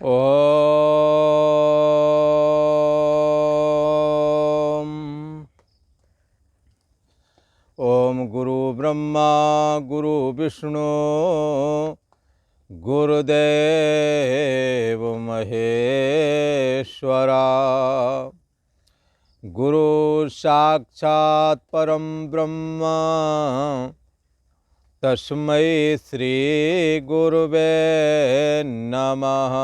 ओम गुरु ब्रह्मा गुरु विष्णु गुरुदेव महेश्वरा। गुरु साक्षात् परम ब्रह्म तस्मै श्री गुरुवे नमः।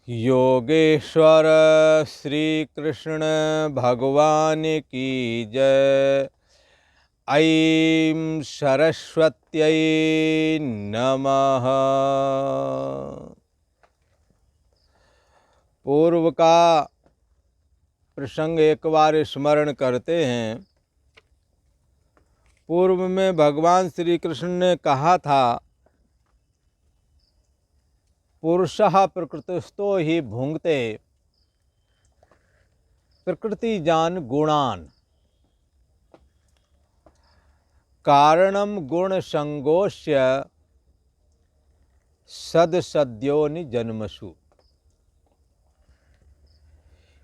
योगेश्वर श्री कृष्ण भगवान की जय। ऐं सरस्वत्यै नमः। पूर्व का प्रसंग एक बार स्मरण करते हैं। पूर्व में भगवान श्री कृष्ण ने कहा था, पुरुषः प्रकृतिस्थो हि भुंक्ते प्रकृति जान गुणान कारणम गुण संगोष्य सदसद्योनि जन्मसु।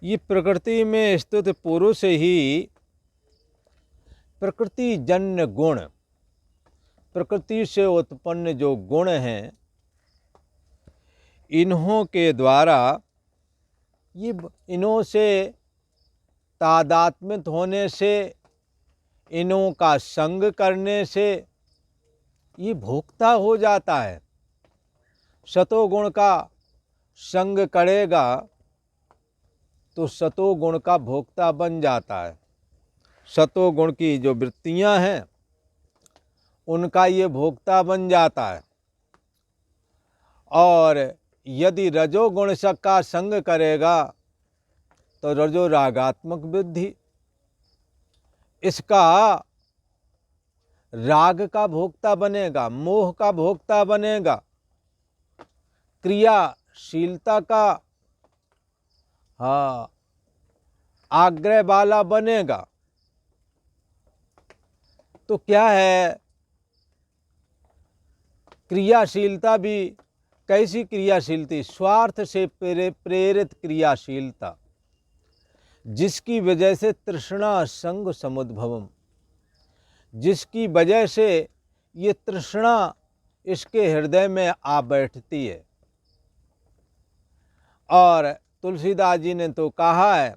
ये प्रकृति में स्थित पुरुष ही प्रकृति जन्य गुण, प्रकृति से उत्पन्न जो गुण हैं, इन्हों के द्वारा इन्हों से तादात्म्य होने से, इन्हों का संग करने से ये भोक्ता हो जाता है। सतोगुण का संग करेगा तो सतोगुण का भोक्ता बन जाता है। सतोगुण की जो वृत्तियां हैं उनका ये भोक्ता बन जाता है। और यदि रजोगुण का संग करेगा तो रजो रागात्मक वृद्धि, इसका राग का भोक्ता बनेगा, मोह का भोक्ता बनेगा, क्रियाशीलता का आग्रह वाला बनेगा। तो क्या है, क्रियाशीलता भी कैसी क्रियाशीलता? स्वार्थ से प्रेरित क्रियाशीलता, जिसकी वजह से तृष्णा संग समुद्भवम, जिसकी वजह से ये तृष्णा इसके हृदय में आ बैठती है। और तुलसीदास जी ने तो कहा है,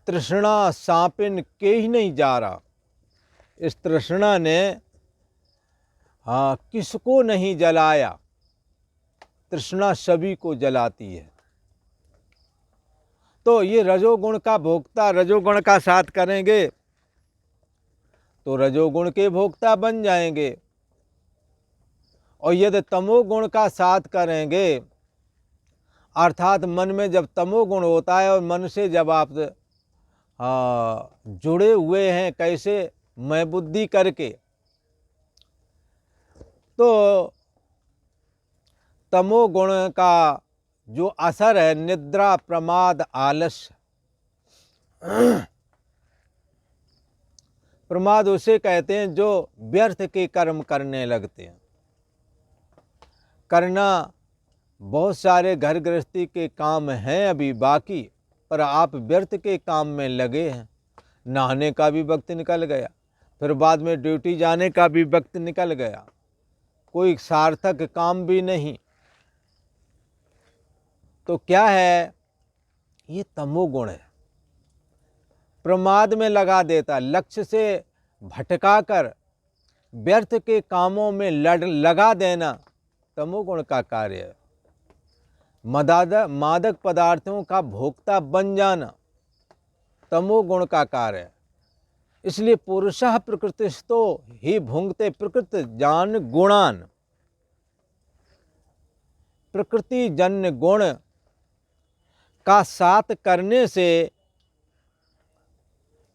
तृष्णा सांपिन के ही नहीं जा रहा। इस तृष्णा ने किसको नहीं जलाया, तृष्णा सभी को जलाती है। तो ये रजोगुण का भोक्ता, रजोगुण का साथ करेंगे तो रजोगुण के भोक्ता बन जाएंगे। और यदि तमोगुण का साथ करेंगे, अर्थात मन में जब तमोगुण होता है और मन से जब आप जुड़े हुए हैं कैसे, मैं बुद्धि करके, तो तमोगुण का जो असर है, निद्रा प्रमाद आलस्य, प्रमाद उसे कहते हैं जो व्यर्थ के कर्म करने लगते हैं। करना बहुत सारे घर गृहस्थी के काम हैं अभी बाकी, पर आप व्यर्थ के काम में लगे हैं। नहाने का भी वक्त निकल गया, फिर बाद में ड्यूटी जाने का भी वक्त निकल गया, कोई सार्थक काम भी नहीं। तो क्या है, ये तमोगुण है, प्रमाद में लगा देता, लक्ष्य से भटका कर व्यर्थ के कामों में लगा देना तमोगुण का कार्य है। मादक पदार्थों का भोक्ता बन जाना तमोगुण का कार्य है। इसलिए पुरुषः प्रकृतिस्थो हि भुंक्ते प्रकृति जान गुणान, प्रकृति जन्य गुण का साथ करने से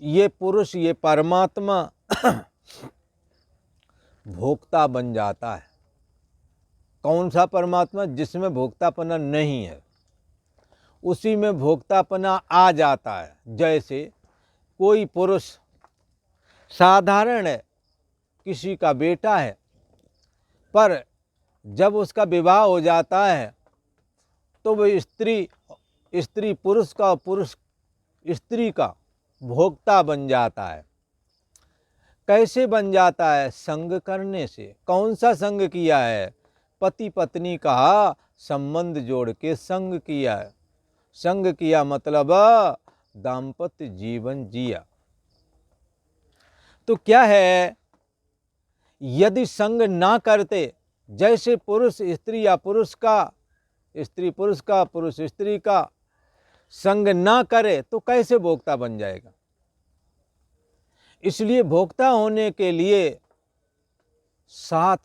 ये पुरुष, ये परमात्मा भोक्ता बन जाता है। कौन सा परमात्मा? जिसमें भोक्तापना नहीं है, उसी में भोक्तापना आ जाता है। जैसे कोई पुरुष साधारण है, किसी का बेटा है, पर जब उसका विवाह हो जाता है तो वो स्त्री पुरुष का, पुरुष स्त्री का भोक्ता बन जाता है। कैसे बन जाता है? संग करने से। कौन सा संग किया है? पति पत्नी का संबंध जोड़ के संग किया है। संग किया मतलब दाम्पत्य जीवन जिया। तो क्या है, यदि संग ना करते, जैसे पुरुष स्त्री या पुरुष का, स्त्री पुरुष का, पुरुष स्त्री का संग ना करे तो कैसे भोक्ता बन जाएगा? इसलिए भोक्ता होने के लिए साथ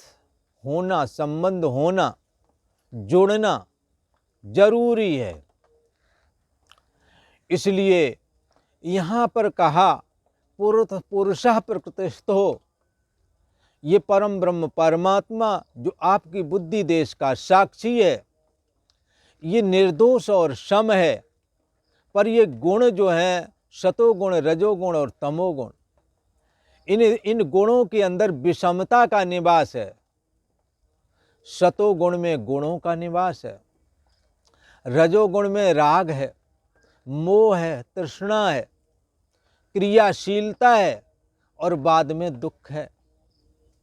होना, संबंध होना, जुड़ना जरूरी है। इसलिए यहाँ पर कहा पुरुषः प्रकृतिस्थो, ये परम ब्रह्म परमात्मा जो आपकी बुद्धि देश का साक्षी है, ये निर्दोष और सम है। पर ये गुण जो हैं, सतोगुण, रजोगुण और तमोगुण, इन गुणों के अंदर विषमता का निवास है। सतोगुण में गुणों का निवास है, रजोगुण में राग है, मोह है, तृष्णा है, क्रियाशीलता है और बाद में दुख है,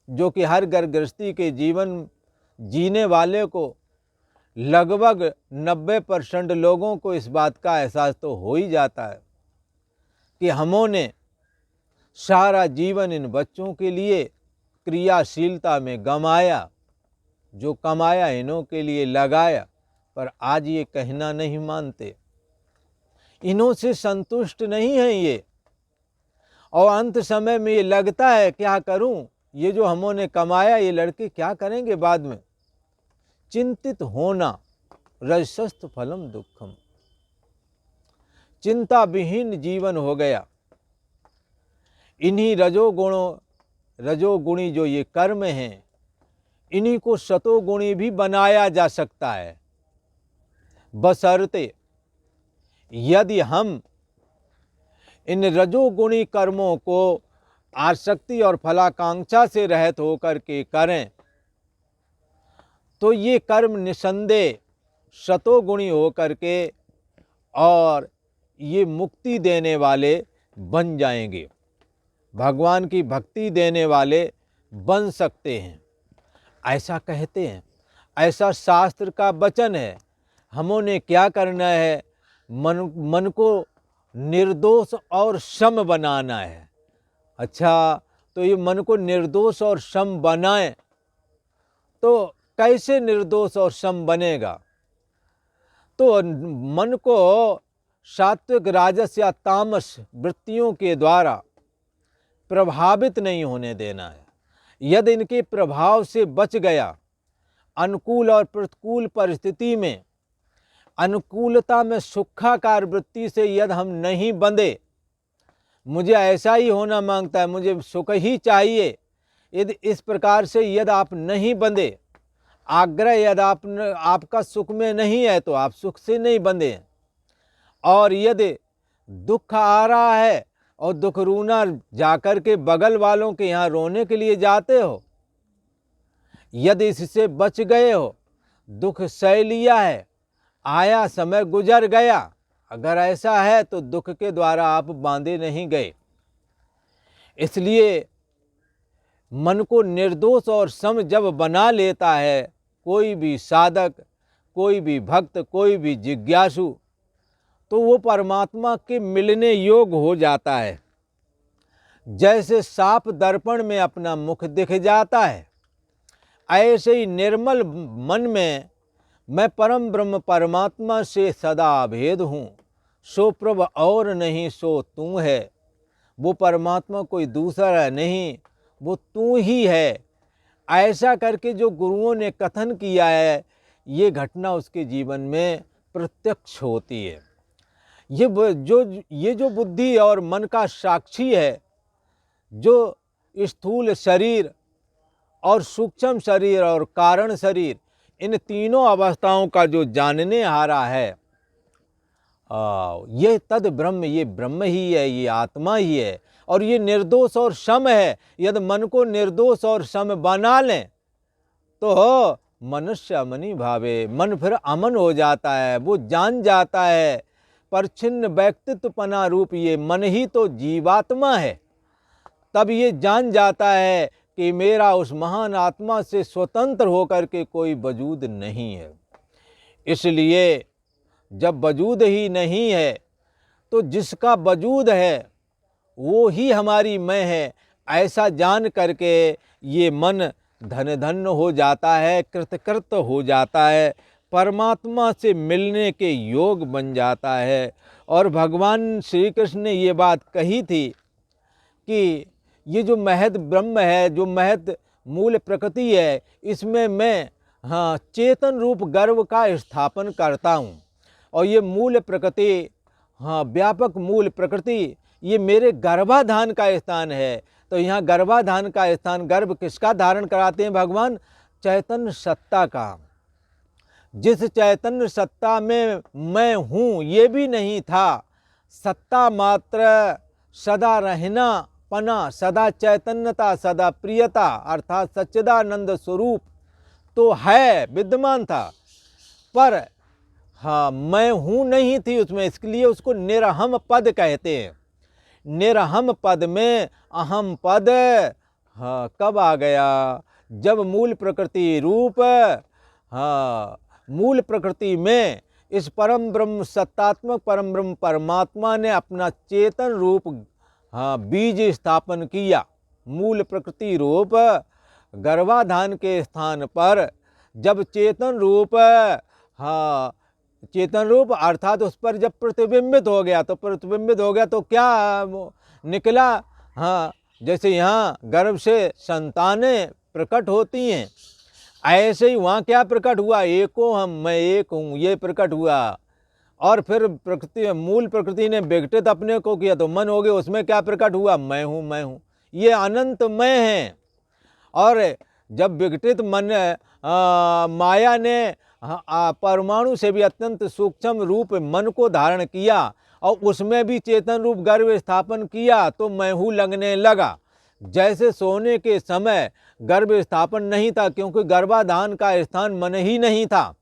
जो कि हर घर गृहस्थी के जीवन जीने वाले को लगभग 90% लोगों को इस बात का एहसास तो हो ही जाता है कि हमने सारा जीवन इन बच्चों के लिए क्रियाशीलता में गमाया, जो कमाया इन्हों के लिए लगाया, पर आज ये कहना नहीं मानते, इन्हों से संतुष्ट नहीं हैं ये। और अंत समय में ये लगता है क्या करूं, ये जो हमने कमाया ये लड़के क्या करेंगे बाद में। चिंतित होना, रजसस्थ फलम दुखम, चिंता विहीन जीवन हो गया। इन्हीं रजोगुणी जो ये कर्म हैं, इन्हीं को सतोगुणी भी बनाया जा सकता है, बशर्ते यदि हम इन रजोगुणी कर्मों को आसक्ति और फलाकांक्षा से रहित होकर के करें, तो ये कर्म निसंदेह सतोगुणी होकर के और ये मुक्ति देने वाले बन जाएंगे, भगवान की भक्ति देने वाले बन सकते हैं, ऐसा कहते हैं। ऐसा शास्त्र का वचन है। हमने क्या करना है? मन को निर्दोष और सम बनाना है। अच्छा, तो ये मन को निर्दोष और सम बनाएं तो कैसे निर्दोष और सम बनेगा? तो मन को सात्विक, राजस या तामस वृत्तियों के द्वारा प्रभावित नहीं होने देना है। यदि इनके प्रभाव से बच गया, अनुकूल और प्रतिकूल परिस्थिति में, अनुकूलता में सुखाकार वृत्ति से यदि हम नहीं बंधे, मुझे ऐसा ही होना मांगता है, मुझे सुख ही चाहिए, यदि इस प्रकार से यदि आप नहीं बंधे, आग्रह यदि आपका सुख में नहीं है तो आप सुख से नहीं बंधे। और यदि दुख आ रहा है और दुख रूना जाकर के बगल वालों के यहाँ रोने के लिए जाते हो, यदि इससे बच गए हो, दुख सह लिया है, आया समय गुजर गया, अगर ऐसा है तो दुख के द्वारा आप बांधे नहीं गए। इसलिए मन को निर्दोष और सम जब बना लेता है कोई भी साधक, कोई भी भक्त, कोई भी जिज्ञासु, तो वो परमात्मा के मिलने योग्य हो जाता है। जैसे साफ दर्पण में अपना मुख दिख जाता है, ऐसे ही निर्मल मन में मैं परम ब्रह्म परमात्मा से सदा अभेद हूँ, सो प्रभ और नहीं सो तू है। वो परमात्मा कोई दूसरा नहीं, वो तू ही है। ऐसा करके जो गुरुओं ने कथन किया है, ये घटना उसके जीवन में प्रत्यक्ष होती है। ये जो बुद्धि और मन का साक्षी है, जो स्थूल शरीर और सूक्ष्म शरीर और कारण शरीर, इन तीनों अवस्थाओं का जो जानने हारा है, ये तद ब्रह्म, ये ब्रह्म ही है, ये आत्मा ही है। और ये निर्दोष और सम है। यदि मन को निर्दोष और सम बना लें तो मनुष्य मनि भावे, मन फिर अमन हो जाता है, वो जान जाता है परछिन्न व्यक्तित्वपना रूप ये मन ही तो जीवात्मा है। तब ये जान जाता है कि मेरा उस महान आत्मा से स्वतंत्र होकर के कोई वजूद नहीं है। इसलिए जब वजूद ही नहीं है तो जिसका वजूद है वो ही हमारी मैं है, ऐसा जान करके ये मन धन धन्य हो जाता है, कृतकृत हो जाता है, परमात्मा से मिलने के योग बन जाता है। और भगवान श्री कृष्ण ने ये बात कही थी कि ये जो महद ब्रह्म है, जो महद मूल प्रकृति है, इसमें मैं चेतन रूप गर्भ का स्थापन करता हूँ। और ये मूल प्रकृति, व्यापक मूल प्रकृति, ये मेरे गर्भाधान का स्थान है। तो यहाँ गर्भाधान का स्थान, गर्भ किसका धारण कराते हैं भगवान? चैतन्य सत्ता का। जिस चैतन्य सत्ता में मैं हूँ ये भी नहीं था, सत्ता मात्र, सदा रहना पना, सदा चैतन्यता, सदा प्रियता अर्थात सच्चिदानंद स्वरूप तो है, विद्यमान था, पर मैं हूँ नहीं थी उसमें। इसके लिए उसको निरहम पद कहते हैं। निरहम पद में अहम पद कब आ गया? जब मूल प्रकृति रूप मूल प्रकृति में इस परम ब्रह्म सत्तात्मक परम ब्रह्म परमात्मा ने अपना चेतन रूप बीज स्थापन किया। मूल प्रकृति रूप गर्भाधान के स्थान पर जब चेतन रूप चेतन रूप अर्थात उस पर जब प्रतिबिंबित हो गया, तो प्रतिबिंबित हो गया तो क्या निकला? जैसे यहाँ गर्भ से संतानें प्रकट होती हैं, ऐसे ही वहाँ क्या प्रकट हुआ? एको हम, मैं एक हूँ, ये प्रकट हुआ। और फिर प्रकृति, मूल प्रकृति ने विघटित अपने को किया तो मन हो गया, उसमें क्या प्रकट हुआ? मैं हूँ, मैं हूँ, ये अनंत मैं है। और जब विघटित मन माया ने परमाणु से भी अत्यंत सूक्ष्म रूप मन को धारण किया और उसमें भी चेतन रूप गर्भ स्थापन किया तो मैं हूँ लगने लगा। जैसे सोने के समय गर्भ स्थापन नहीं था, क्योंकि गर्भाधान का स्थान मन ही नहीं था,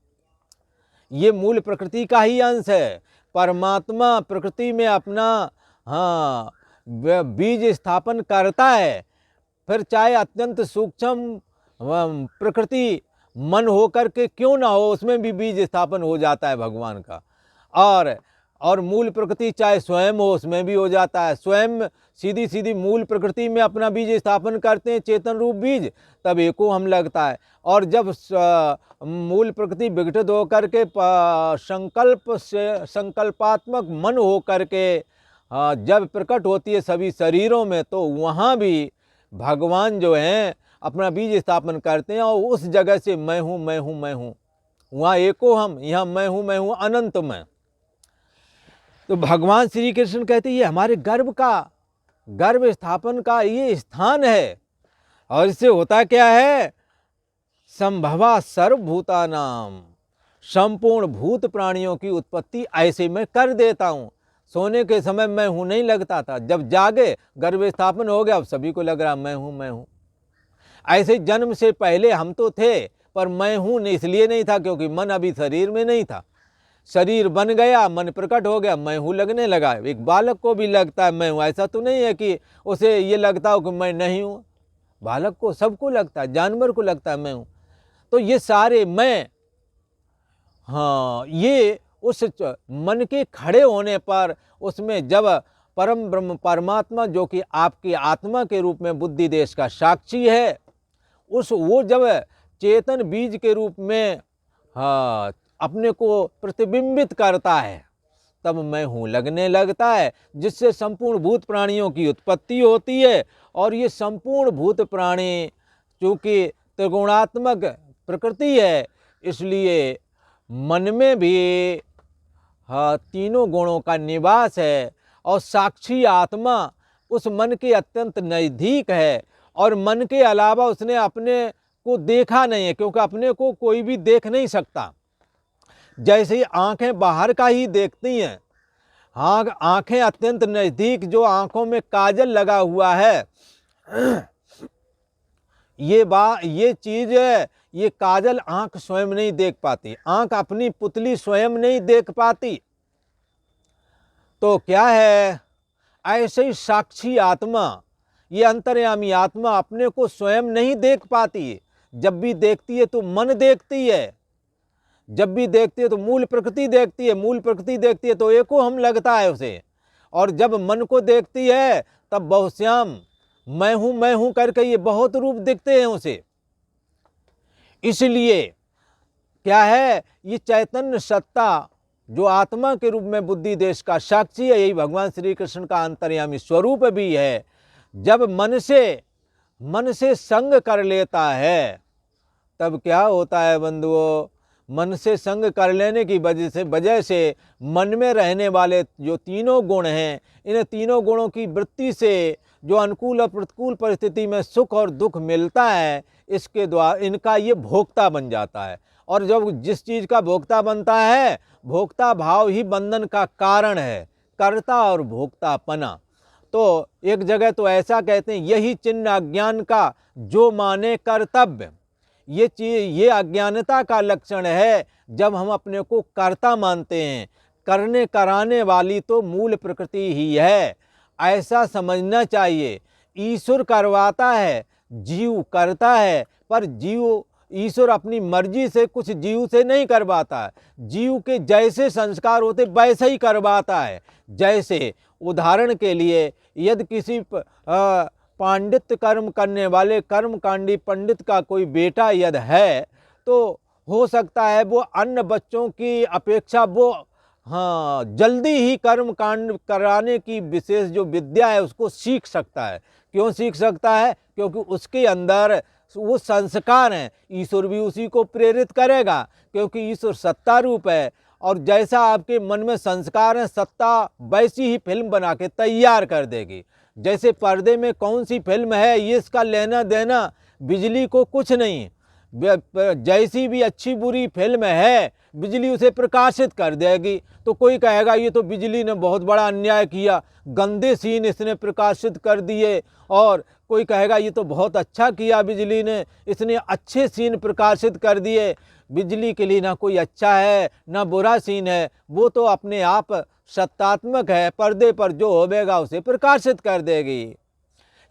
ये मूल प्रकृति का ही अंश है। परमात्मा प्रकृति में अपना बीज स्थापन करता है, फिर चाहे अत्यंत सूक्ष्म प्रकृति मन हो करके क्यों ना हो, उसमें भी बीज स्थापन हो जाता है भगवान का। और मूल प्रकृति चाहे स्वयं हो, उसमें भी हो जाता है। स्वयं सीधी सीधी मूल प्रकृति में अपना बीज स्थापन करते हैं, चेतन रूप बीज, तब एको हम लगता है। और जब मूल प्रकृति विघटित होकर के संकल्प से संकल्पात्मक मन हो करके जब प्रकट होती है सभी शरीरों में, तो वहाँ भी भगवान जो हैं अपना बीज स्थापन करते हैं और उस जगह से मैं हूँ, मैं हूँ, मैं हूँ, वहाँ एको हम, यहाँ मैं हूँ, अनंत मैं। तो भगवान श्री कृष्ण कहते हैं ये हमारे गर्भ स्थापन का ये स्थान है। और इससे होता क्या है? संभवा सर्वभूतानाम, संपूर्ण भूत प्राणियों की उत्पत्ति ऐसे मैं कर देता हूँ। सोने के समय मैं हूँ नहीं लगता था, जब जागे गर्भ स्थापन हो गया, अब सभी को लग रहा मैं हूँ, मैं हूँ। ऐसे जन्म से पहले हम तो थे, पर मैं हूँ इसलिए नहीं था क्योंकि मन अभी शरीर में नहीं था। शरीर बन गया, मन प्रकट हो गया, मैं हूँ लगने लगा। एक बालक को भी लगता है मैं हूँ, ऐसा तो नहीं है कि उसे ये लगता हो कि मैं नहीं हूँ। बालक को, सबको लगता है, जानवर को लगता है मैं हूँ। तो ये सारे मैं, ये उस मन के खड़े होने पर उसमें जब परम ब्रह्म परमात्मा जो कि आपकी आत्मा के रूप में बुद्धि देश का साक्षी है, वो जब चेतन बीज के रूप में अपने को प्रतिबिंबित करता है, तब मैं हूँ लगने लगता है, जिससे संपूर्ण भूत प्राणियों की उत्पत्ति होती है। और ये संपूर्ण भूत प्राणी चूँकि त्रिगुणात्मक प्रकृति है, इसलिए मन में भी तीनों गुणों का निवास है। और साक्षी आत्मा उस मन के अत्यंत नज़दीक है, और मन के अलावा उसने अपने को देखा नहीं है, क्योंकि अपने को कोई भी देख नहीं सकता। जैसे ही आँखें बाहर का ही देखती हैं, आँखें अत्यंत नज़दीक, जो आँखों में काजल लगा हुआ है, ये चीज़ ये काजल आंख स्वयं नहीं देख पाती, आंख अपनी पुतली स्वयं नहीं देख पाती। तो क्या है, ऐसे ही साक्षी आत्मा, ये अंतर्यामी आत्मा अपने को स्वयं नहीं देख पाती। जब भी देखती है तो मन देखती है, जब भी देखती है तो मूल प्रकृति देखती है, मूल प्रकृति देखती है तो एको हम लगता है उसे। और जब मन को देखती है तब बहुश्याम मैं हूं करके ये बहुत रूप दिखते हैं उसे। इसलिए क्या है, ये चैतन्य सत्ता जो आत्मा के रूप में बुद्धि देश का साक्षी है, यही भगवान श्री कृष्ण का अंतर्यामी स्वरूप भी है। जब मन से संग कर लेता है तब क्या होता है बंधुओं, मन से संग कर लेने की वजह से मन में रहने वाले जो तीनों गुण हैं, इन तीनों गुणों की वृत्ति से जो अनुकूल और प्रतिकूल परिस्थिति में सुख और दुख मिलता है, इसके द्वारा इनका ये भोक्ता बन जाता है। और जब जिस चीज़ का भोक्ता बनता है, भोक्ता भाव ही बंधन का कारण है, कर्ता और भोक्तापना। तो एक जगह तो ऐसा कहते हैं, यही चिन्ह अज्ञान का जो माने कर्तव्य। ये चीज़, ये अज्ञानता का लक्षण है जब हम अपने को कर्ता मानते हैं। करने कराने वाली तो मूल प्रकृति ही है, ऐसा समझना चाहिए। ईश्वर करवाता है, जीव करता है, पर ईश्वर अपनी मर्जी से कुछ जीव से नहीं करवाता है। जीव के जैसे संस्कार होते वैसे ही करवाता है। जैसे उदाहरण के लिए, यदि किसी पांडित्य कर्म करने वाले कर्मकांडी पंडित का कोई बेटा यदि है, तो हो सकता है वो अन्य बच्चों की अपेक्षा वो जल्दी ही कर्म कांड कराने की विशेष जो विद्या है उसको सीख सकता है। क्यों सीख सकता है? क्योंकि उसके अंदर वो संस्कार हैं। ईश्वर भी उसी को प्रेरित करेगा, क्योंकि ईश्वर सत्ता रूप है। और जैसा आपके मन में संस्कार है, सत्ता वैसी ही फिल्म बना के तैयार कर देगी। जैसे पर्दे में कौन सी फिल्म है ये इसका लेना देना बिजली को कुछ नहीं। जैसी भी अच्छी बुरी फिल्म है, बिजली उसे प्रकाशित कर देगी। तो कोई कहेगा ये तो बिजली ने बहुत बड़ा अन्याय किया, गंदे सीन इसने प्रकाशित कर दिए। और कोई कहेगा ये तो बहुत अच्छा किया बिजली ने, इसने अच्छे सीन प्रकाशित कर दिए। बिजली के लिए ना कोई अच्छा है ना बुरा सीन है, वो तो अपने आप सत्तात्मक है, पर्दे पर जो होवेगा उसे प्रकाशित कर देगी।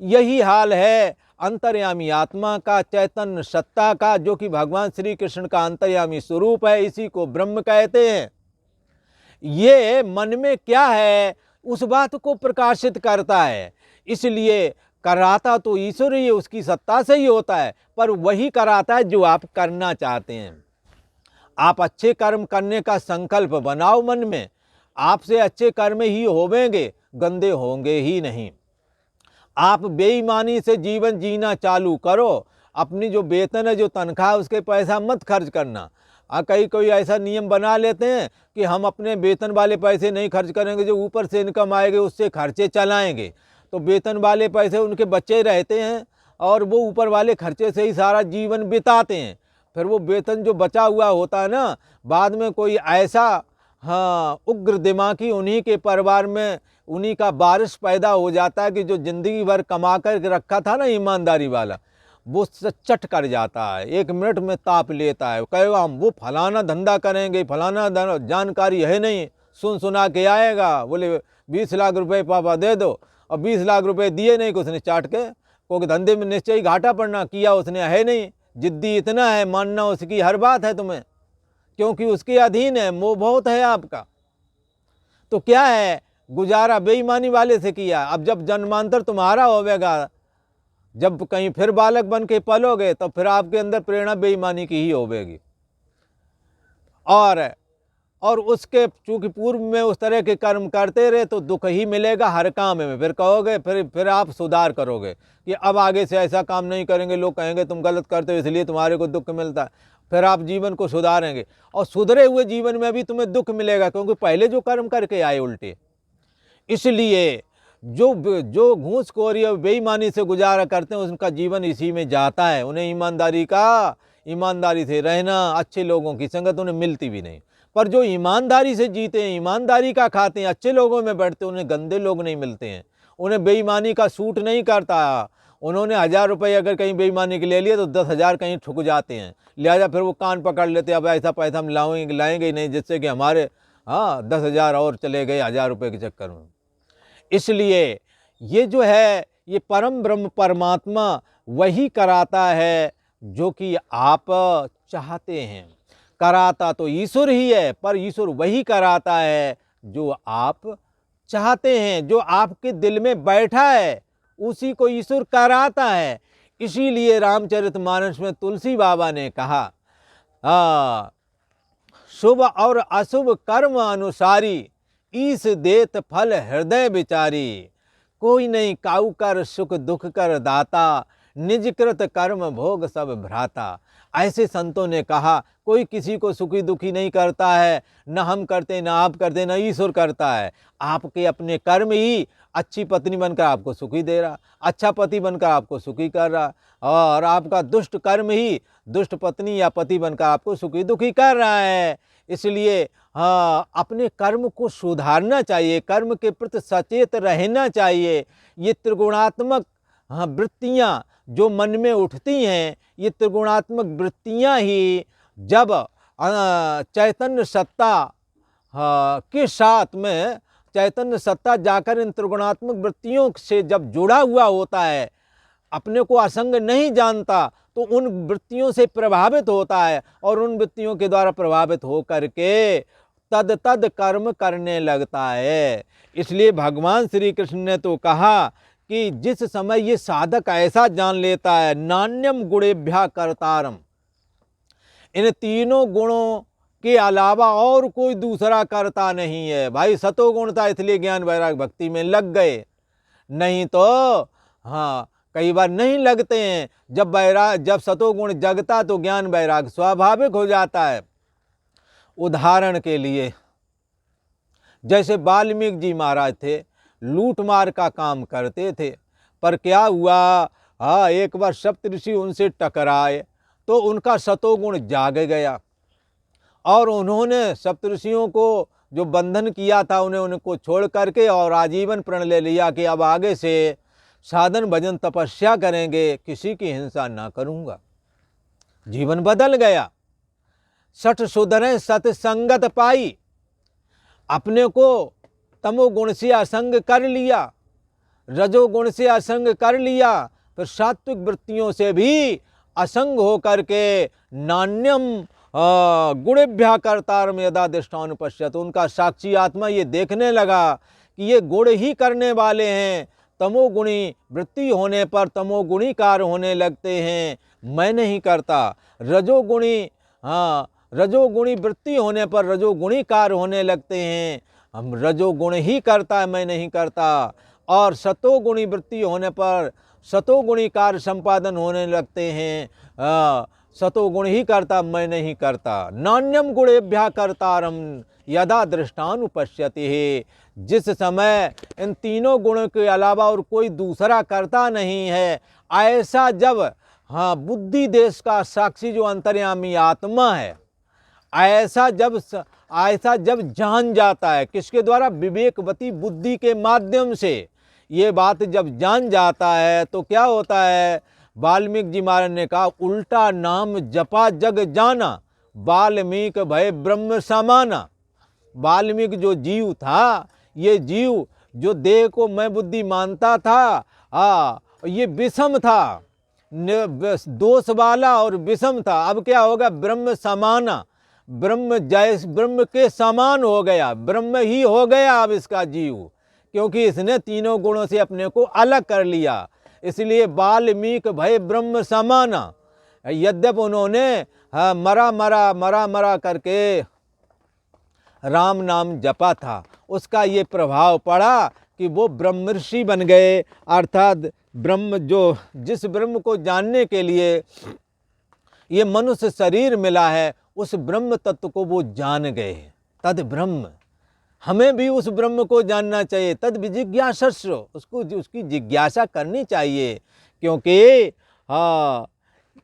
यही हाल है अंतर्यामी आत्मा का, चैतन्य सत्ता का, जो कि भगवान श्री कृष्ण का अंतर्यामी स्वरूप है। इसी को ब्रह्म कहते हैं। ये मन में क्या है उस बात को प्रकाशित करता है। इसलिए कराता तो ईश्वर ही है, उसकी सत्ता से ही होता है, पर वही कराता है जो आप करना चाहते हैं। आप अच्छे कर्म करने का संकल्प बनाओ मन में, आपसे अच्छे कर्म ही होवेंगे, गंदे होंगे ही नहीं। आप बेईमानी से जीवन जीना चालू करो। अपनी जो वेतन है, जो तनख्वाह है, उसके पैसा मत खर्च करना। कोई ऐसा नियम बना लेते हैं कि हम अपने वेतन वाले पैसे नहीं खर्च करेंगे, जो ऊपर से इनकम आएगी उससे खर्चे चलाएंगे। तो वेतन वाले पैसे उनके बच्चे रहते हैं और वो ऊपर वाले खर्चे से ही सारा जीवन बिताते हैं। फिर वो वेतन जो बचा हुआ होता है ना, बाद में कोई ऐसा उग्र दिमागी उन्हीं के परिवार में उन्हीं का बारिश पैदा हो जाता है कि जो जिंदगी भर कमा कर रखा था ना ईमानदारी वाला, वो चट कर जाता है, 1 मिनट में ताप लेता है। कहेगा हम वो फलाना धंधा करेंगे, फलाना जानकारी है नहीं, सुना के आएगा, बोले 20 लाख रुपए पापा दे दो, और 20 लाख रुपए दिए नहीं, कुछ ने चाट के, क्योंकि धंधे में निश्चय घाटा पड़ना, किया उसने है नहीं, जिद्दी इतना है, मानना उसकी हर बात है तुम्हें, क्योंकि उसके अधीन है, मोह बहुत है आपका। तो क्या है, गुजारा बेईमानी वाले से किया। अब जब जन्मांतर तुम्हारा होवेगा, जब कहीं फिर बालक बन के पलोगे, तो फिर आपके अंदर प्रेरणा बेईमानी की ही होवेगी। और उसके चूंकि पूर्व में उस तरह के कर्म करते रहे तो दुख ही मिलेगा हर काम में। फिर कहोगे, फिर आप सुधार करोगे कि अब आगे से ऐसा काम नहीं करेंगे, लोग कहेंगे तुम गलत करते हो इसलिए तुम्हारे को दुख मिलता है। फिर आप जीवन को सुधारेंगे, और सुधरे हुए जीवन में भी तुम्हें दुख मिलेगा, क्योंकि पहले जो कर्म करके आए उल्टे। इसलिए जो घूसखोरी और बेईमानी से गुजारा करते हैं उनका जीवन इसी में जाता है। उन्हें ईमानदारी से रहना, अच्छे लोगों की संगत उन्हें मिलती भी नहीं। पर जो ईमानदारी से जीते हैं, ईमानदारी का खाते हैं, अच्छे लोगों में बैठते हैं, उन्हें गंदे लोग नहीं मिलते हैं। उन्हें बेईमानी का सूट नहीं करता, उन्होंने 1000 रुपये अगर कहीं बेईमानी के ले लिए तो 10,000 कहीं ठुक जाते हैं, लिहाजा फिर वो कान पकड़ लेते, अब ऐसा पैसा हम लाएंगे ही नहीं जिससे कि हमारे 10,000 और चले गए 1000 रुपये के चक्कर में। इसलिए ये जो है ये परम ब्रह्म परमात्मा वही कराता है जो कि आप चाहते हैं। कराता तो ईश्वर ही है, पर ईश्वर वही कराता है जो आप चाहते हैं, जो आपके दिल में बैठा है उसी को ईश्वर कराता है। इसीलिए रामचरितमानस में तुलसी बाबा ने कहा, शुभ और अशुभ कर्म अनुसारी, ईश देत फल हृदय विचारी। कोई नहीं काऊ कर सुख दुख कर दाता, निज कृत कर्म भोग सब भ्राता। ऐसे संतों ने कहा कोई किसी को सुखी दुखी नहीं करता है, न हम करते न आप करते, न ईश्वर करता है। आपके अपने कर्म ही अच्छी पत्नी बनकर आपको सुखी दे रहा, अच्छा पति बनकर आपको सुखी कर रहा, और आपका दुष्ट कर्म ही दुष्ट पत्नी या पति बनकर आपको सुखी दुखी कर रहा है। इसलिए अपने कर्म को सुधारना चाहिए, कर्म के प्रति सचेत रहना चाहिए। ये त्रिगुणात्मक वृत्तियाँ जो मन में उठती हैं, ये त्रिगुणात्मक वृत्तियाँ ही जब चैतन्य सत्ता के साथ में चैतन्य सत्ता जाकर इन त्रिगुणात्मक वृत्तियों से जब जुड़ा हुआ होता है, अपने को असंग नहीं जानता, तो उन वृत्तियों से प्रभावित होता है और उन वृत्तियों के द्वारा प्रभावित हो करके तद तद कर्म करने लगता है। इसलिए भगवान श्री कृष्ण ने तो कहा कि जिस समय ये साधक ऐसा जान लेता है, नान्यम गुणेभ्या कर्तारम, इन तीनों गुणों के अलावा और कोई दूसरा करता नहीं है। भाई सतोगुण था इसलिए ज्ञान वैराग भक्ति में लग गए, नहीं तो कई बार नहीं लगते हैं। जब सतोगुण जगता तो ज्ञान वैराग स्वाभाविक हो जाता है। उदाहरण के लिए जैसे वाल्मीकि जी महाराज थे, लूट मार का काम करते थे, पर क्या हुआ, एक बार सप्तऋषि उनसे टकराए तो उनका सतोगुण जाग गया और उन्होंने सप्तऋषियों को जो बंधन किया था उनको छोड़ करके और आजीवन प्रण ले लिया कि अब आगे से साधन भजन तपस्या करेंगे, किसी की हिंसा ना करूँगा। जीवन बदल गया। सठ सुधरे सतसंगत पाई, अपने को तमोगुण से असंग कर लिया, रजोगुण से असंग कर लिया, फिर सात्विक वृत्तियों से भी असंग हो करके नान्यम गुणेभ्या कर्तारम यदा दृष्टानुपश्यत, उनका साक्षी आत्मा ये देखने लगा कि ये गुण ही करने वाले हैं। तमोगुणी वृत्ति होने पर तमोगुणी कार्य होने लगते हैं, मैं नहीं करता। रजोगुणी वृत्ति होने पर रजोगुणी कार्य होने लगते हैं, हम रजोगुण ही करता है, मैं नहीं करता। और सतोगुणी वृत्ति होने पर सतोगुणी कार्य संपादन होने लगते हैं, सतोगुण ही करता, मैं नहीं करता। नान्यम गुणेभ्या कर्तारम यदा दृष्टानुपश्यति है, जिस समय इन तीनों गुणों के अलावा और कोई दूसरा करता नहीं है, ऐसा जब बुद्धि देश का साक्षी जो अंतर्यामी आत्मा है, ऐसा जब जान जाता है, किसके द्वारा, विवेकवती बुद्धि के माध्यम से ये बात जब जान जाता है तो क्या होता है, वाल्मीकि जी महाराज ने कहा उल्टा नाम जपा जग जाना, वाल्मीकि भय ब्रह्म समाना। वाल्मीकि जो जीव था, ये जीव जो देह को मैं बुद्धि मानता था, ये विषम था, दोष वाला और विषम था। अब क्या होगा, ब्रह्म समाना, ब्रह्म के समान हो गया, ब्रह्म ही हो गया अब इसका जीव, क्योंकि इसने तीनों गुणों से अपने को अलग कर लिया। इसलिए वाल्मीकि भय ब्रह्म समाना। यद्यपि उन्होंने मरा करके राम नाम जपा था, उसका ये प्रभाव पड़ा कि वो ब्रह्मर्षि बन गए, अर्थात जिस ब्रह्म को जानने के लिए ये मनुष्य शरीर मिला है, उस ब्रह्म तत्व को वो जान गए। तद ब्रह्म, हमें भी उस ब्रह्म को जानना चाहिए। तद विजिज्ञासस्व, उसकी जिज्ञासा करनी चाहिए, क्योंकि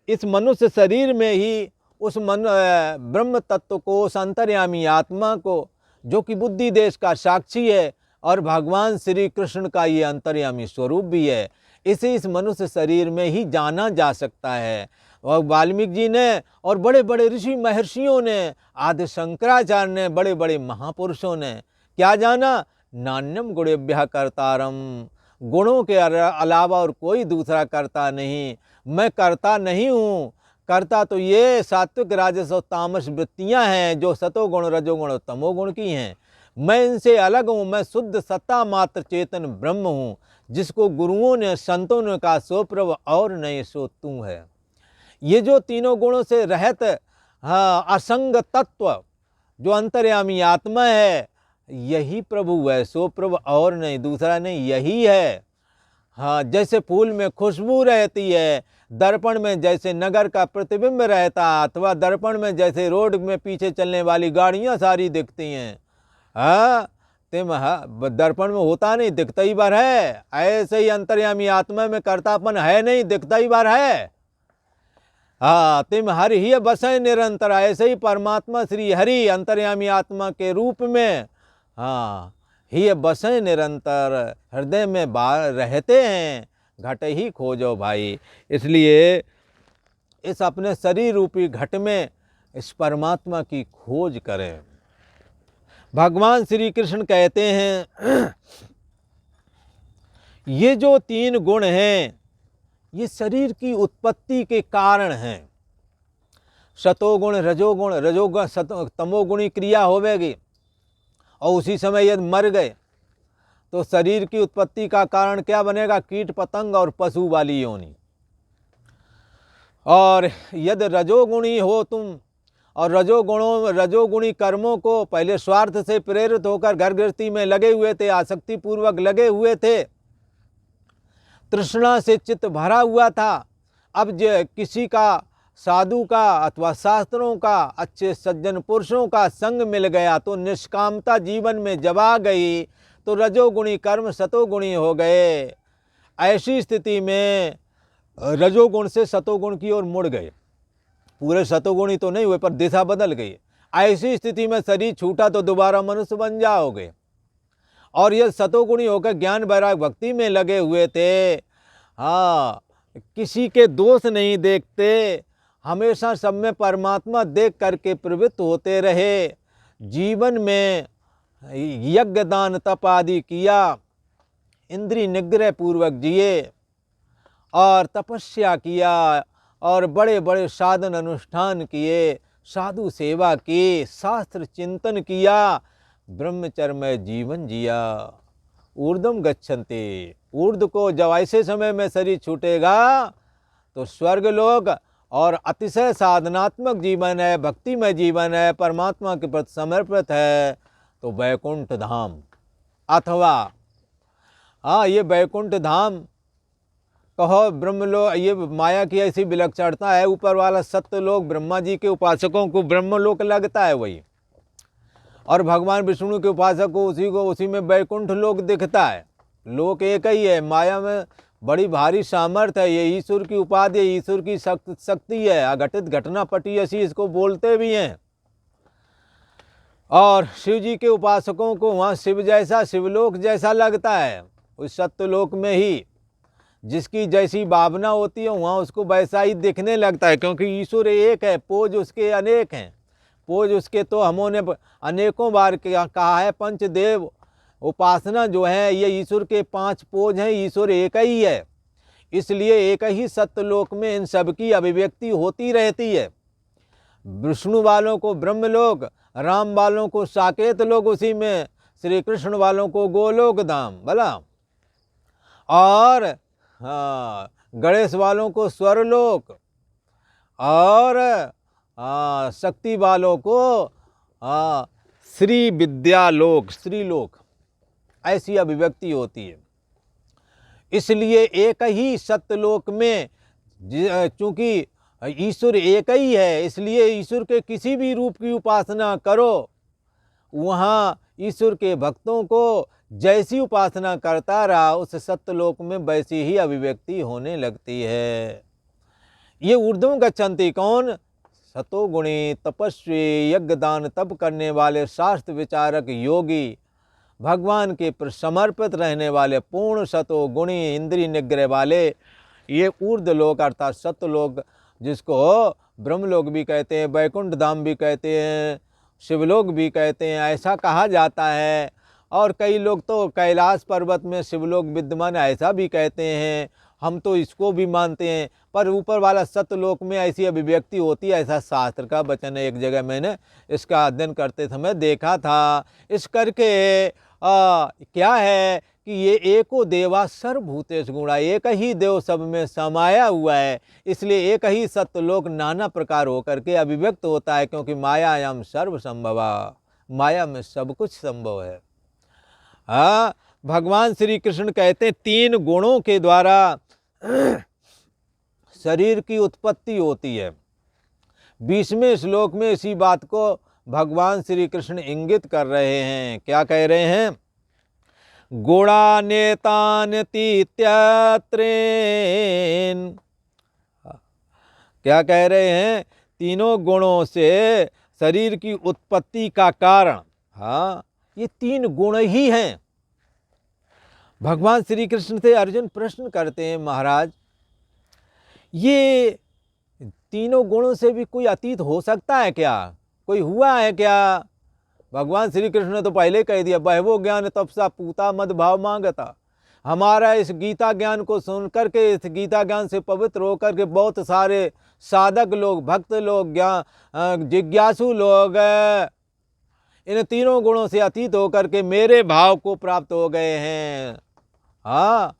इस मनुष्य शरीर में ही उस ब्रह्म तत्व को, उस अंतर्यामी आत्मा को, जो कि बुद्धि देश का साक्षी है और भगवान श्री कृष्ण का ये अंतर्यामी स्वरूप भी है, इसे इस मनुष्य शरीर में ही जाना जा सकता है। और वाल्मीकि जी ने और बड़े बड़े ऋषि महर्षियों ने, आदि शंकराचार्य ने, बड़े बड़े महापुरुषों ने क्या जाना? नान्यम गुणेभ्यः कर्तारम, गुणों के अलावा और कोई दूसरा करता नहीं। मैं करता नहीं हूँ। करता तो ये सात्विक राजस और तामस वृत्तियाँ हैं जो सतोगुण रजोगुण और तमोगुण की हैं। मैं इनसे अलग हूँ। मैं शुद्ध सत्ता मात्र चेतन ब्रह्म हूँ, जिसको गुरुओं ने संतों ने कहा सो प्रभु और नहीं सो तू है। ये जो तीनों गुणों से रहित असंग तत्व जो अंतर्यामी आत्मा है, यही प्रभु है, सो प्रभु और नहीं, दूसरा नहीं, यही है। हाँ, जैसे फूल में खुशबू रहती है, दर्पण में जैसे नगर का प्रतिबिंब रहता, अथवा दर्पण में जैसे रोड में पीछे चलने वाली गाड़ियाँ सारी दिखती हैं। हाँ, तिम दर्पण में होता नहीं, दिखता ही बार है। ऐसे ही अंतर्यामी आत्मा में कर्तापन है नहीं, दिखता ही बार है। हाँ, तिम हरि ही बसें निरंतर, ऐसे ही परमात्मा श्री हरि अंतर्यामी आत्मा के रूप में हाँ ही बसें निरंतर, हृदय में रहते हैं। घट ही खोजो भाई। इसलिए इस अपने शरीर रूपी घट में इस परमात्मा की खोज करें। भगवान श्री कृष्ण कहते हैं ये जो तीन गुण हैं ये शरीर की उत्पत्ति के कारण हैं। सतोगुण रजोगुण तमोगुणी क्रिया होवेगी और उसी समय यदि मर गए तो शरीर की उत्पत्ति का कारण क्या बनेगा? कीट पतंग और पशु वाली योनि। और यदि रजोगुणी हो तुम और रजोगुणी कर्मों को पहले स्वार्थ से प्रेरित होकर घर गृहस्थी में लगे हुए थे, आसक्ति पूर्वक लगे हुए थे, तृष्णा से चित्त भरा हुआ था। अब जो किसी का, साधु का अथवा शास्त्रों का, अच्छे सज्जन पुरुषों का संग मिल गया तो निष्कामता जीवन में जब आ गई तो रजोगुणी कर्म सतोगुणी हो गए। ऐसी स्थिति में रजोगुण से सतोगुण की ओर मुड़ गए। पूरे सतोगुणी तो नहीं हुए पर दिशा बदल गई। ऐसी स्थिति में शरीर छूटा तो दोबारा मनुष्य बन जाओगे। और यह सतोगुणी होकर ज्ञान वैराग भक्ति में लगे हुए थे, हाँ, किसी के दोष नहीं देखते, हमेशा सब में परमात्मा देख करके प्रवृत्त होते रहे, जीवन में यज्ञ दान तप आदि किया, इंद्रिय निग्रह पूर्वक जिए और तपस्या किया और बड़े बड़े साधन अनुष्ठान किए, साधु सेवा की, शास्त्र चिंतन किया, ब्रह्मचर्य में जीवन जिया। ऊर्ध्वम गच्छन्ति, ऊर्ध्व को जब ऐसे समय में शरीर छूटेगा तो स्वर्ग लोक और अतिशय साधनात्मक जीवन है, भक्तिमय जीवन है, परमात्मा के प्रति समर्पित है तो वैकुंठ धाम, अथवा हाँ ये वैकुंठ धाम कहो ब्रह्मलोक। ये माया की ऐसी विलक्षणता है, ऊपर वाला सत्य लोक ब्रह्मा जी के उपासकों को ब्रह्मलोक लगता है वही, और भगवान विष्णु के उपासक को उसी में वैकुंठ लोक दिखता है। लोक एक ही है, माया में बड़ी भारी सामर्थ्य है। ये ईश्वर की उपाधि, ईश्वर की शक्ति है, अघटित घटना पटी ऐसी इसको बोलते भी हैं। और शिव जी के उपासकों को वहाँ शिव जैसा, शिवलोक जैसा लगता है। उस सत्यलोक में ही जिसकी जैसी भावना होती है वहाँ उसको वैसा ही दिखने लगता है, क्योंकि ईश्वर एक है, पोज उसके अनेक हैं। पोज उसके तो हमों अनेकों बार कहा है, पंचदेव उपासना जो है ये ईश्वर के 5 पोज हैं, ईश्वर एक ही है। इसलिए एक ही सत्यलोक में इन सब की अभिव्यक्ति होती रहती है। विष्णु वालों को ब्रह्मलोक, राम वालों को साकेत लोक, उसी में श्री कृष्ण वालों को गोलोक धाम भला, और हाँ गणेश वालों को स्वरलोक, और शक्ति वालों को श्री विद्यालोक, स्त्रीलोक, ऐसी अभिव्यक्ति होती है। इसलिए एक ही सत्यलोक में, चूंकि ईश्वर एक ही है, इसलिए ईश्वर के किसी भी रूप की उपासना करो, वहाँ ईश्वर के भक्तों को जैसी उपासना करता रहा उस सत्यलोक में वैसी ही अभिव्यक्ति होने लगती है। ये ऊर्ध्वम गच्छन्ति कौन? सतोगुणी, तपस्वी, यज्ञ दान तप करने वाले, शास्त्र विचारक, योगी, भगवान के समर्पित रहने वाले, पूर्ण सतो गुणी इंद्रिय निग्रह वाले, ये ऊर्ध्व लोक अर्थात सत्यलोक, जिसको ब्रह्मलोक भी कहते हैं, वैकुंठ धाम भी कहते हैं, शिवलोक भी कहते हैं, ऐसा कहा जाता है। और कई लोग तो कैलाश पर्वत में शिवलोक विद्यमान ऐसा भी कहते हैं, हम तो इसको भी मानते हैं। पर ऊपर वाला सत्यलोक में ऐसी अभिव्यक्ति होती है, ऐसा शास्त्र का वचन है। एक जगह मैंने इसका अध्ययन करते समय देखा था। इस करके क्या है कि ये एको देवा सर्वभूतेषु गुणा, एक ही देव सब में समाया हुआ है, इसलिए एक ही सत्यलोक नाना प्रकार होकर के अभिव्यक्त होता है, क्योंकि मायायाम सर्व संभवा, माया में सब कुछ संभव है। हाँ, भगवान श्री कृष्ण कहते हैं 3 गुणों के द्वारा शरीर की उत्पत्ति होती है। 20वें श्लोक में इसी बात को भगवान श्री कृष्ण इंगित कर रहे हैं। क्या कह रहे हैं? गुणानेतान तीत्यत्रेन, क्या कह रहे हैं? तीनों गुणों से शरीर की उत्पत्ति का कारण, हाँ, ये 3 गुण ही हैं। भगवान श्री कृष्ण से अर्जुन प्रश्न करते हैं, महाराज ये तीनों गुणों से भी कोई अतीत हो सकता है क्या? कोई हुआ है क्या? भगवान श्री कृष्ण ने तो पहले कह दिया, बहवो ज्ञान तपसा पूता मद भाव मांगता। हमारा इस गीता ज्ञान को सुन करके, इस गीता ज्ञान से पवित्र होकर के बहुत सारे साधक लोग, भक्त लोग, जिज्ञासु लोग इन तीनों गुणों से अतीत होकर के मेरे भाव को प्राप्त हो गए हैं। हाँ,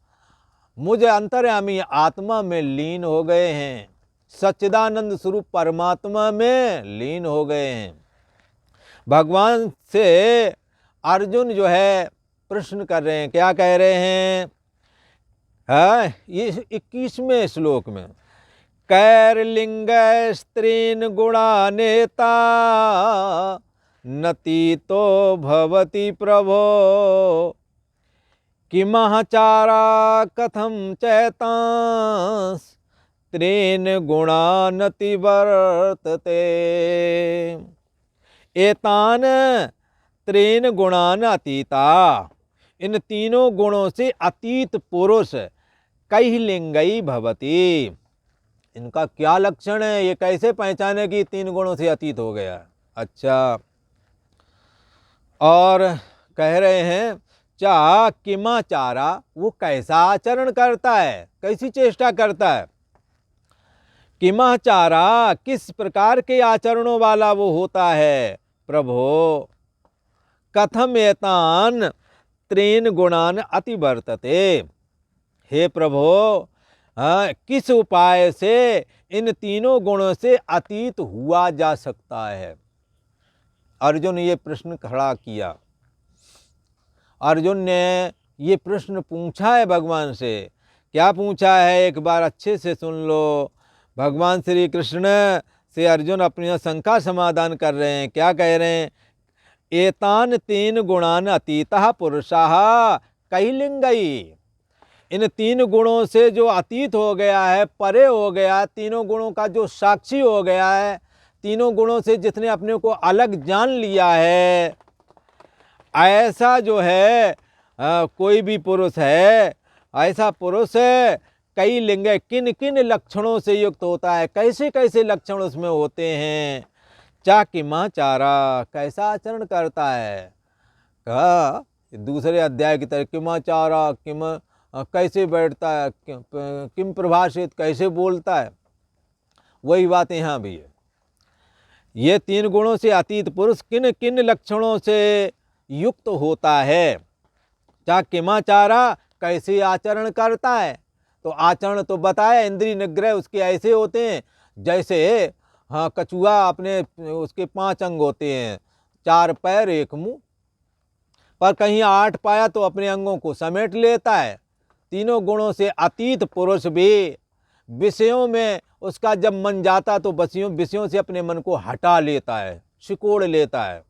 मुझे अंतर्यामी आत्मा में लीन हो गए हैं, सच्चिदानंद स्वरूप परमात्मा में लीन हो गए हैं। भगवान से अर्जुन जो है प्रश्न कर रहे हैं, क्या कह रहे हैं? हाँ, ये 21वें श्लोक में, कैर्लिंग स्त्रीन गुणा नेता नतीतो भवति प्रभो किमहचारा कथम चैतांस त्रीन गुणानति वर्तते। एतान त्रीन गुणान अतीता, इन तीनों गुणों से अतीत पुरुष कैर्लिंगई भवति, इनका क्या लक्षण है? ये कैसे पहचाने कि 3 गुणों से अतीत हो गया? अच्छा, और कह रहे हैं चा किमाचारा, वो कैसा आचरण करता है, कैसी चेष्टा करता है? किमाचारा, किस प्रकार के आचरणों वाला वो होता है? प्रभो कथम एतान त्रीन गुणान अतिवर्तते, हे प्रभो किस उपाय से इन तीनों गुणों से अतीत हुआ जा सकता है? अर्जुन ये प्रश्न खड़ा किया। अर्जुन ने ये प्रश्न पूछा है भगवान से। क्या पूछा है? एक बार अच्छे से सुन लो। भगवान श्री कृष्ण से अर्जुन अपनी शंका समाधान कर रहे हैं। क्या कह रहे हैं? एतान 3 गुणान अतीतः पुरुषाः कैर्लिंगई, इन 3 गुणों से जो अतीत हो गया है, परे हो गया, तीनों गुणों का जो साक्षी हो गया है, तीनों गुणों से जिसने अपने को अलग जान लिया है, ऐसा जो है कोई भी पुरुष है, ऐसा पुरुष कई लिंग किन किन लक्षणों से युक्त होता है, कैसे कैसे लक्षण उसमें होते हैं। चा किमाचारा, कैसा आचरण करता है? कहा दूसरे अध्याय की तरह, किमाचारा, किम कैसे बैठता है, किम प्रभाषित, कैसे बोलता है, वही बात यहाँ भी है। ये 3 गुणों से अतीत पुरुष किन किन लक्षणों से युक्त होता है? चा किमाचारा, कैसे आचरण करता है? तो आचरण तो बताया, इंद्रिय निग्रह उसके ऐसे होते हैं जैसे हाँ कछुआ अपने उसके 5 अंग होते हैं, 4 पैर 1 मुंह, पर कहीं 8 पाया तो अपने अंगों को समेट लेता है। तीनों गुणों से अतीत पुरुष भी विषयों में उसका जब मन जाता तो विषयों से अपने मन को हटा लेता है, सिकोड़ लेता है।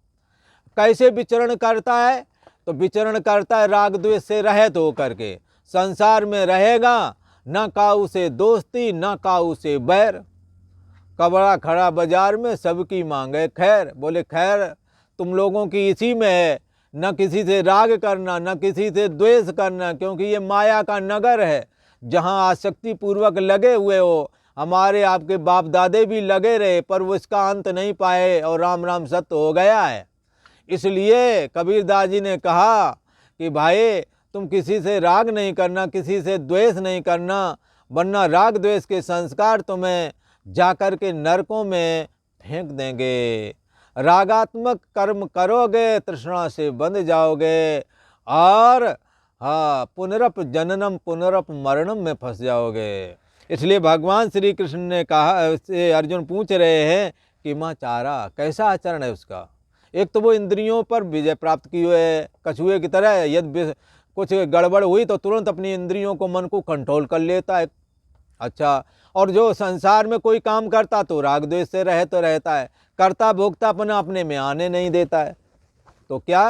कैसे विचरण करता है? तो विचरण करता है राग द्वेष से रहित होकर के। संसार में रहेगा, न काऊ से दोस्ती, न काऊ से बैर। कबड़ा खड़ा बाजार में सबकी मांगे खैर, बोले खैर तुम लोगों की इसी में है, न किसी से राग करना, न किसी से द्वेष करना, क्योंकि ये माया का नगर है जहाँ आसक्ति पूर्वक लगे हुए हो। हमारे आपके बाप दादे भी लगे रहे पर वो इसका अंत नहीं पाए और राम राम सत्य हो गया है। इसलिए कबीरदास जी ने कहा कि भाई तुम किसी से राग नहीं करना, किसी से द्वेष नहीं करना, वरना राग द्वेष के संस्कार तुम्हें जाकर के नरकों में फेंक देंगे। रागात्मक कर्म करोगे तृष्णा से बंध जाओगे और पुनरप जननम पुनरप मरणम में फंस जाओगे। इसलिए भगवान श्री कृष्ण ने कहा, से अर्जुन पूछ रहे हैं कि माँ चारा कैसा आचरण है उसका। एक तो वो इंद्रियों पर विजय प्राप्त की हुए है कछुए की तरह, यदि कुछ गड़बड़ हुई तो तुरंत अपनी इंद्रियों को, मन को कंट्रोल कर लेता है। अच्छा, और जो संसार में कोई काम करता तो राग द्वेष से रहता है, कर्ता भोक्तापना अपने में आने नहीं देता है। तो क्या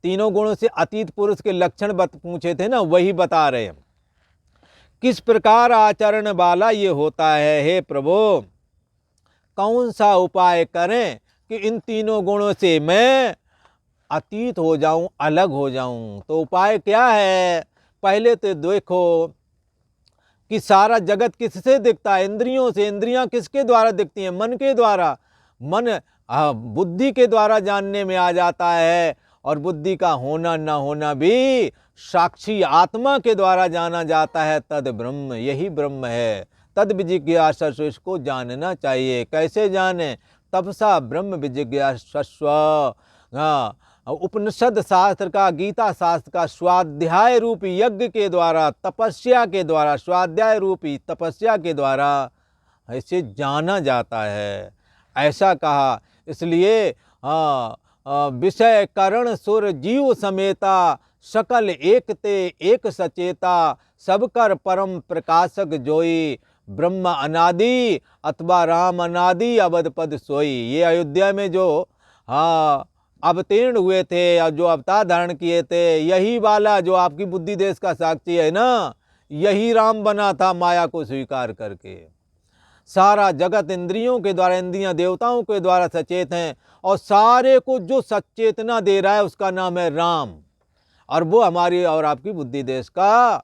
तीनों गुणों से अतीत पुरुष के लक्षण पूछे थे ना, वही बता रहे हैं। किस प्रकार आचरण वाला ये होता है हे प्रभु, कौन सा उपाय करें कि इन तीनों गुणों से मैं अतीत हो जाऊं, अलग हो जाऊं। तो उपाय क्या है? पहले तो देखो कि सारा जगत किससे दिखता है? इंद्रियों से। इंद्रियां किसके द्वारा दिखती हैं? मन के द्वारा। मन बुद्धि के द्वारा जानने में आ जाता है, और बुद्धि का होना न होना भी साक्षी आत्मा के द्वारा जाना जाता है। तद ब्रह्म, यही ब्रह्म है। तद विजिज्ञासस्व, इसको जानना चाहिए। कैसे जाने? तपसा ब्रह्म विजिज्ञासस्व। उपनिषद शास्त्र का, गीता शास्त्र का स्वाध्याय रूपी यज्ञ के द्वारा, तपस्या के द्वारा, स्वाध्याय रूपी तपस्या के द्वारा ऐसे जाना जाता है, ऐसा कहा। इसलिए विषय करण सुर जीव समेता, सकल एक ते एक सचेता, सबकर परम प्रकाशक जोई, ब्रह्म अनादि अथवा राम अनादि अवध पद सोई। ये अयोध्या में जो अवतीर्ण हुए थे और जो अवतार धारण किए थे, यही वाला जो आपकी बुद्धि देश का साक्षी है ना, यही राम बना था माया को स्वीकार करके। सारा जगत इंद्रियों के द्वारा, इंद्रियां देवताओं के द्वारा सचेत हैं, और सारे को जो सचेतना दे रहा है उसका नाम है राम। और वो हमारी और आपकी बुद्धि देश का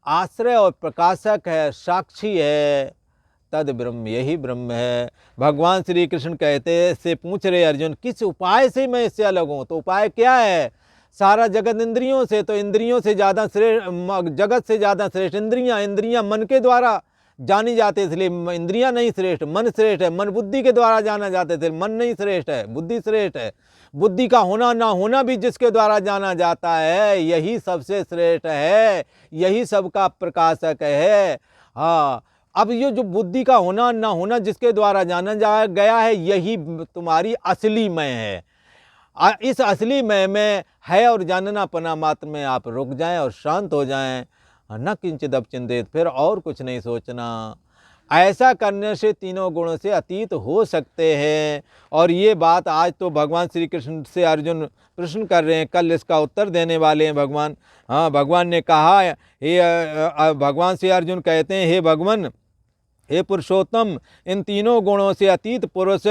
आश्रय और प्रकाशक है, साक्षी है। तद ब्रह्म, यही ब्रह्म है। भगवान श्री कृष्ण कहते से पूछ रहे अर्जुन, किस उपाय से मैं इससे अलग हूँ? तो उपाय क्या है? सारा जगत इंद्रियों से, तो इंद्रियों से ज़्यादा श्रेष्ठ, जगत से ज़्यादा श्रेष्ठ इंद्रियां। इंद्रियां मन के द्वारा जानी जाते, इसलिए इंद्रियां नहीं श्रेष्ठ, मन श्रेष्ठ है। मन बुद्धि के द्वारा जाना जाते थे, मन नहीं श्रेष्ठ है, बुद्धि श्रेष्ठ है। बुद्धि का होना ना होना भी जिसके द्वारा जाना जाता है, यही सबसे श्रेष्ठ है, यही सबका प्रकाशक है। अब ये जो बुद्धि का होना ना होना जिसके द्वारा जाना जा गया है, यही तुम्हारी असली मैं है। इस असली मैं में है और जानना पना मात्र में आप रुक जाएं और शांत हो जाएं। न किंचित अपचिंतित, फिर और कुछ नहीं सोचना। ऐसा करने से तीनों गुणों से अतीत हो सकते हैं। और ये बात आज तो भगवान श्री कृष्ण से अर्जुन प्रश्न कर रहे हैं, कल इसका उत्तर देने वाले हैं भगवान। भगवान ने कहा, हे भगवान से अर्जुन कहते हैं, हे भगवान, हे पुरुषोत्तम, इन तीनों गुणों से अतीत पुरुष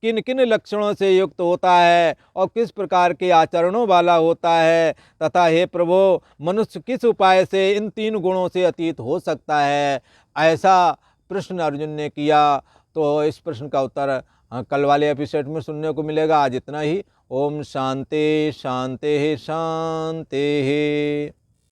किन किन लक्षणों से युक्त होता है और किस प्रकार के आचरणों वाला होता है, तथा हे प्रभु, मनुष्य किस उपाय से इन तीन गुणों से अतीत हो सकता है? ऐसा प्रश्न अर्जुन ने किया। तो इस प्रश्न का उत्तर कल वाले एपिसोड में सुनने को मिलेगा। आज इतना ही। ओम शांति शांति शांति।